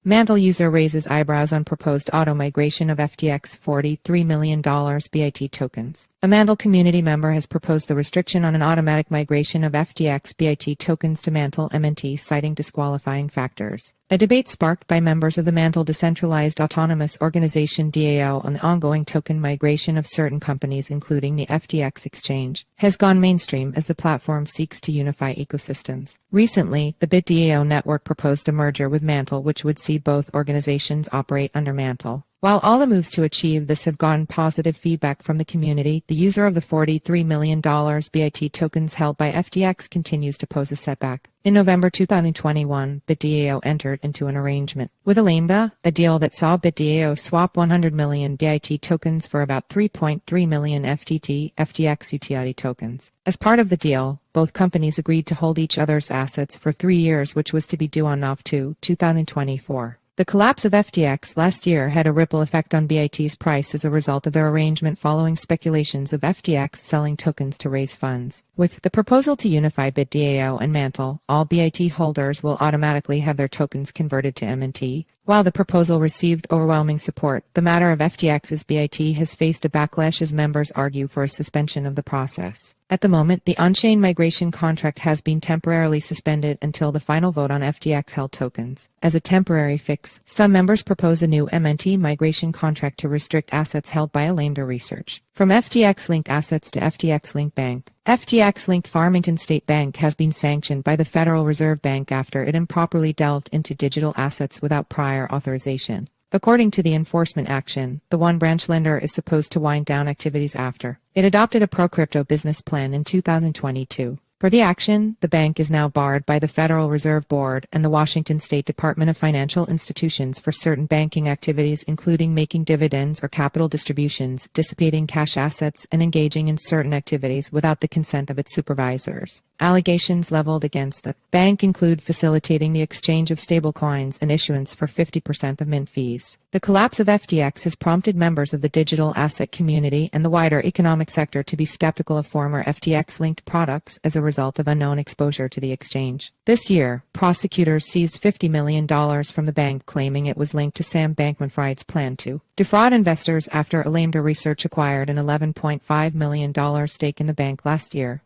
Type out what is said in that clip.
Mantle user raises eyebrows on proposed auto-migration of FTX $43 million BIT tokens. A Mantle community member has proposed the restriction on an automatic migration of FTX BIT tokens to Mantle MNT, citing disqualifying factors. A debate sparked by members of the Mantle Decentralized Autonomous Organization DAO on the ongoing token migration of certain companies, including the FTX exchange, has gone mainstream as the platform seeks to unify ecosystems. Recently, the BitDAO network proposed a merger with Mantle, which would see both organizations operate under Mantle. While all the moves to achieve this have gotten positive feedback from the community, the user of the $43 million BIT tokens held by FTX continues to pose a setback. In November 2021, BitDAO entered into an arrangement with Alameda, a deal that saw BitDAO swap 100 million BIT tokens for about 3.3 million FTX UTI tokens. As part of the deal, both companies agreed to hold each other's assets for 3 years, which was to be due on Nov 2, 2024. The collapse of FTX last year had a ripple effect on BIT's price as a result of their arrangement, following speculations of FTX selling tokens to raise funds. With the proposal to unify BitDAO and Mantle, all BIT holders will automatically have their tokens converted to MNT. While the proposal received overwhelming support, the matter of FTX's BIT has faced a backlash as members argue for a suspension of the process. At the moment, the on-chain migration contract has been temporarily suspended until the final vote on FTX-held tokens. As a temporary fix, some members propose a new MNT migration contract to restrict assets held by Alameda Research. From FTX-linked assets to FTX-linked bank. FTX-linked Farmington State Bank has been sanctioned by the Federal Reserve Bank after it improperly delved into digital assets without prior authorization. According to the enforcement action, the one-branch lender is supposed to wind down activities after it adopted a pro-crypto business plan in 2022. For the action, the bank is now barred by the Federal Reserve Board and the Washington State Department of Financial Institutions for certain banking activities, including making dividends or capital distributions, dissipating cash assets, and engaging in certain activities without the consent of its supervisors. Allegations leveled against the bank include facilitating the exchange of stablecoins and issuance for 50% of mint fees. The collapse of FTX has prompted members of the digital asset community and the wider economic sector to be skeptical of former FTX-linked products as a result of unknown exposure to the exchange. This year, prosecutors seized $50 million from the bank, claiming it was linked to Sam Bankman-Fried's plan to defraud investors after Alameda Research acquired an $11.5 million stake in the bank last year.